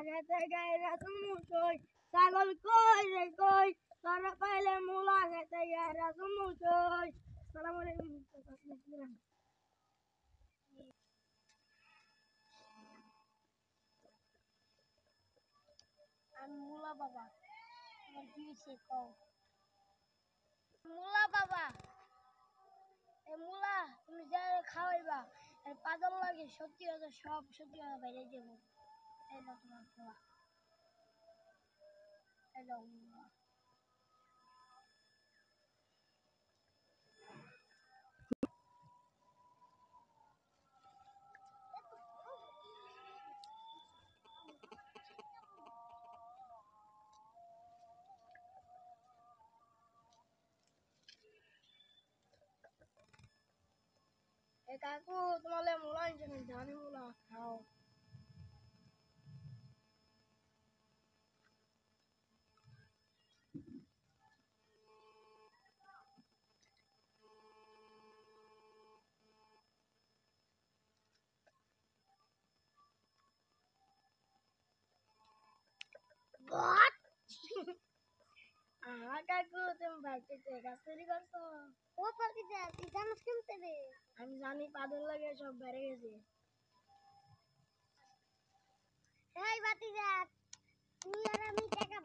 খেতে গাইরা চুমুচই ছাগল কই রে কই তোরা পাইলে মুলা খেতে গাইরা চুমুচই সালাম আলাইকুম। আমি মুলা বাবা, আমার কি হয়েছে কও? মুলা বাবা, এ মুলা তুমি যা খাওয়াইবা এর পাগল লাগে সত্যি কথা সব সত্যি কথা বাইরে দেবো। এই নাও তোমার মুলা, এই নাও মুলা। এ কাকু তোমালে মুলা আনছে না জানি মুলা খাও। What? কাকু তুমি বাড়িতে গাছ তৈরি করছো? ও পাখি যা তুই জানিস কেমতে রে? আমি জানি পাদর লাগে সব বেড়ে গেছে। এই বাতি যা তুই আর আমি টাকা